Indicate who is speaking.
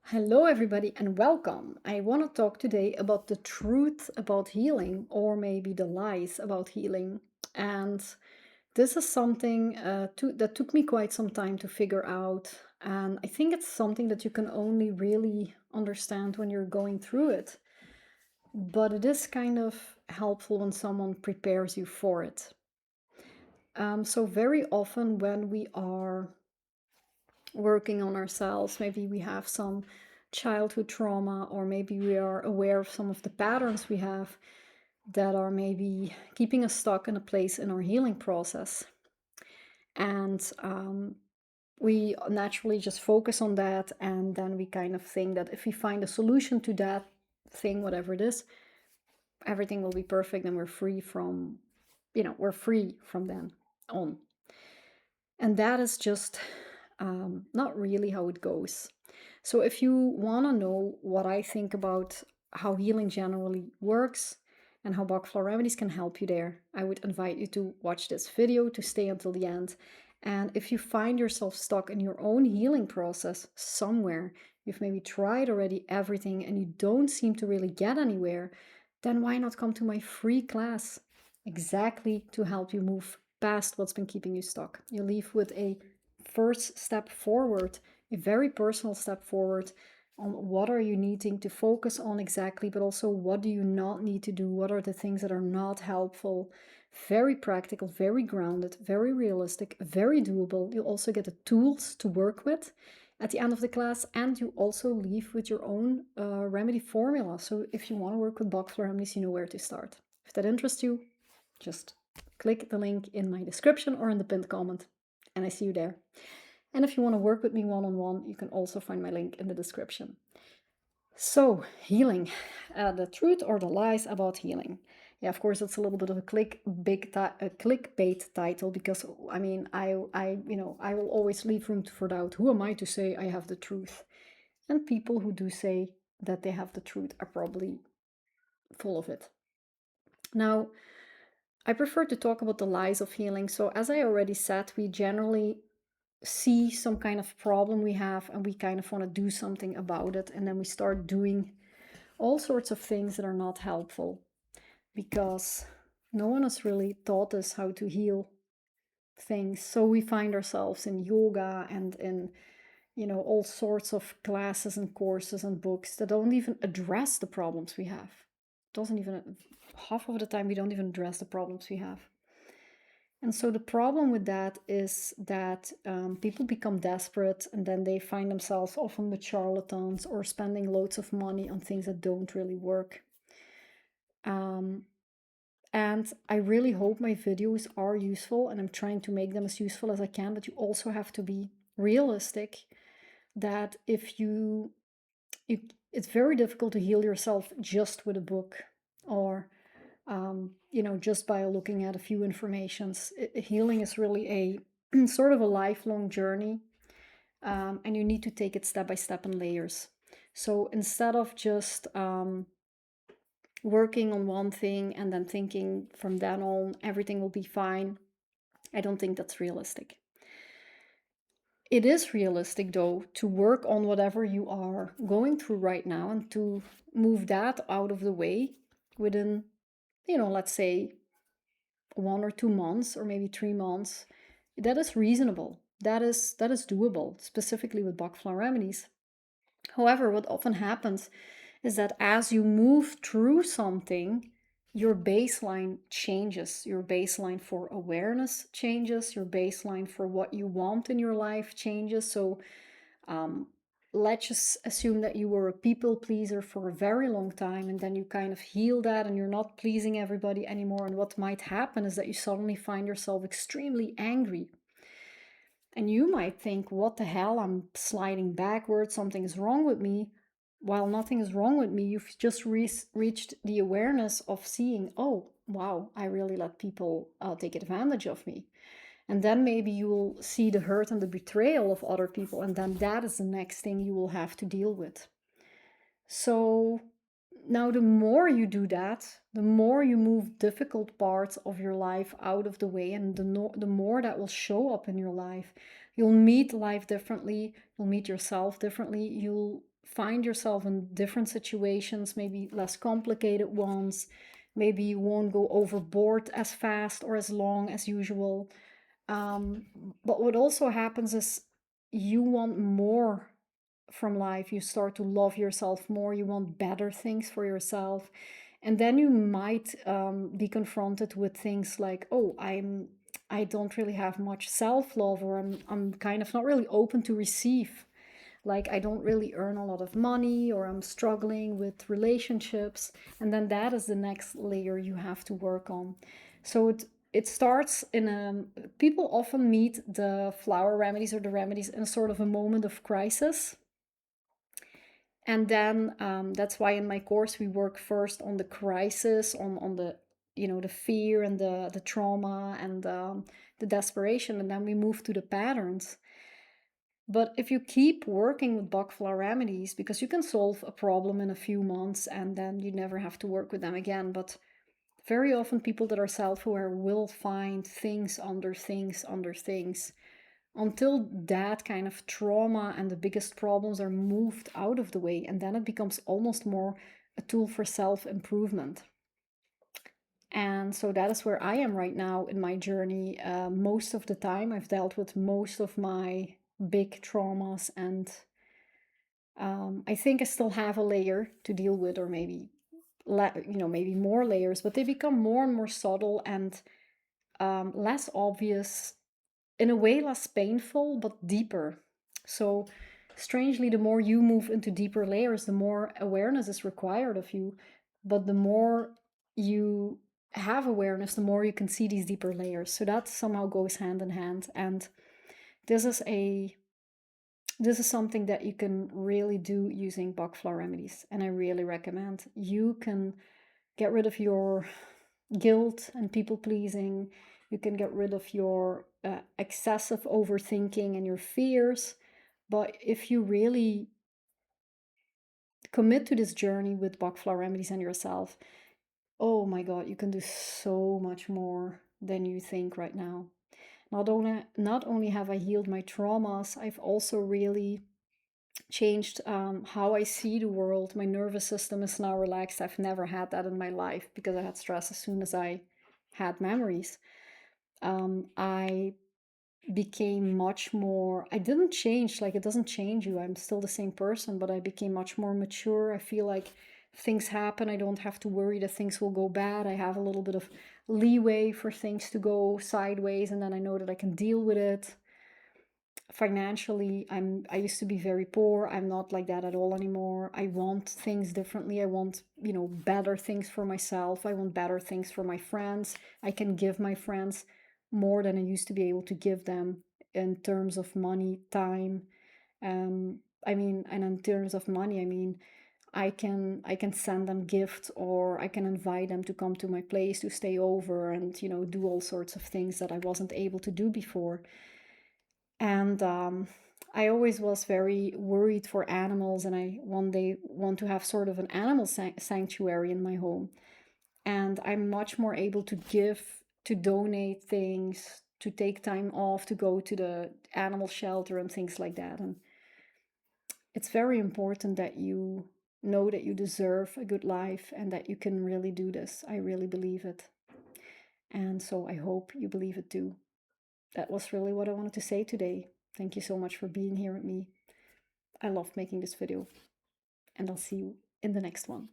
Speaker 1: Hello, everybody, and welcome. I want to talk today about the truth about healing, or maybe the lies about healing. And this is something that took me quite some time to figure out. And I think it's something that you can only really understand when you're going through it. But it is kind of helpful when someone prepares you for it. So, very often when we are working on ourselves. Maybe we have some childhood trauma, or maybe we are aware of some of the patterns we have that are maybe keeping us stuck in a place in our healing process. And we naturally just focus on that. And then we kind of think that if we find a solution to that thing, whatever it is, everything will be perfect and we're free from, we're free from then on. And that is just not really how it goes. So, if you want to know what I think about how healing generally works and how Bach Flower Remedies can help you there, I would invite you to watch this video to stay until the end. And if you find yourself stuck in your own healing process somewhere, you've maybe tried already everything and you don't seem to really get anywhere, then why not come to my free class exactly to help you move past what's been keeping you stuck? You leave with a first step forward, a very personal step forward on what are you needing to focus on exactly, but also what do you not need to do? What are the things that are not helpful? Very practical, very grounded, very realistic, very doable. You'll also get the tools to work with at the end of the class, and you also leave with your own remedy formula. So if you want to work with Bach Flower Remedies, you know where to start. If that interests you, just click the link in my description or in the pinned comment, and I see you there. And if you want to work with me one-on-one, you can also find my link in the description. So, healing, the truth or the lies about healing. Yeah, of course, it's a little bit of a clickbait title because I mean, I will always leave room for doubt. Who am I to say I have the truth? And people who do say that they have the truth are probably full of it. Now, I prefer to talk about the lies of healing. So, as I already said, we generally see some kind of problem we have and we kind of want to do something about it. And then we start doing all sorts of things that are not helpful because no one has really taught us how to heal things. So we find ourselves in yoga and in all sorts of classes and courses and books that don't even address the problems we have. Doesn't even half of the time we don't even address the problems we have. And so the problem with that is that people become desperate and then they find themselves often with charlatans or spending loads of money on things that don't really work. And I really hope my videos are useful and I'm trying to make them as useful as I can, but you also have to be realistic that it's very difficult to heal yourself just with a book or just by looking at a few informations. Healing is really a sort of a lifelong journey, and you need to take it step by step in layers. So instead of just working on one thing and then thinking from then on everything will be fine, I don't think that's realistic. It is realistic, though, to work on whatever you are going through right now and to move that out of the way within, let's say 1 or 2 months or maybe 3 months. That is reasonable. That is doable, specifically with Bach Flower Remedies. However, what often happens is that as you move through something, your baseline changes. Your baseline for awareness changes. Your baseline for what you want in your life changes. So let's just assume that you were a people pleaser for a very long time and then you kind of heal that and you're not pleasing everybody anymore. And what might happen is that you suddenly find yourself extremely angry. And you might think, what the hell, I'm sliding backwards, something is wrong with me. While nothing is wrong with me, you've just reached the awareness of seeing, oh, wow, I really let people take advantage of me. And then maybe you will see the hurt and the betrayal of other people, and then that is the next thing you will have to deal with. So now, the more you do that, the more you move difficult parts of your life out of the way, and the more that will show up in your life. You'll meet life differently, you'll meet yourself differently, you'll find yourself in different situations, maybe less complicated ones. Maybe you won't go overboard as fast or as long as usual. Um, but what also happens is you want more from life. You start to love yourself more. You want better things for yourself. And then you might be confronted with things like, oh, I don't really have much self-love, or I'm kind of not really open to receive. Like I don't really earn a lot of money, or I'm struggling with relationships. And then that is the next layer you have to work on. So it starts in a, people often meet the flower remedies or the remedies in sort of a moment of crisis. And then that's why in my course we work first on the crisis, on the, you know, the fear and the trauma and the desperation, and then we move to the patterns. But if you keep working with Bach flower remedies, because you can solve a problem in a few months and then you never have to work with them again. But very often people that are self-aware will find things under things under things until that kind of trauma and the biggest problems are moved out of the way. And then it becomes almost more a tool for self-improvement. And so that is where I am right now in my journey. Most of the time, I've dealt with most of my big traumas, and I think I still have a layer to deal with, or maybe, maybe more layers, but they become more and more subtle and less obvious, in a way less painful, but deeper. So, strangely, the more you move into deeper layers, the more awareness is required of you. But the more you have awareness, the more you can see these deeper layers. So that somehow goes hand in hand. And this is a this is something that you can really do using Bach flower remedies, and I really recommend. You can get rid of your guilt and people pleasing. You can get rid of your excessive overthinking and your fears. But if you really commit to this journey with Bach flower remedies and yourself, oh my God, you can do so much more than you think right now. Not only have I healed my traumas, I've also really changed how I see the world. My nervous system is now relaxed. I've never had that in my life because I had stress as soon as I had memories. I became much more, I didn't change, like it doesn't change you. I'm still the same person, but I became much more mature. I feel like if things happen, I don't have to worry that things will go bad. I have a little bit of leeway for things to go sideways, and then I know that I can deal with it. Financially, I used to be very poor. I'm not like that at all anymore. I want things differently. I want, better things for myself. I want better things for my friends. I can give my friends more than I used to be able to give them in terms of money, time. And in terms of money, I can send them gifts, or I can invite them to come to my place to stay over and, do all sorts of things that I wasn't able to do before. And I always was very worried for animals, and I one day want to have sort of an animal sanctuary in my home. And I'm much more able to give, to donate things, to take time off, to go to the animal shelter and things like that. And it's very important that you know that you deserve a good life and that you can really do this. I really believe it. And so I hope you believe it too. That was really what I wanted to say today. Thank you so much for being here with me. I love making this video, and I'll see you in the next one.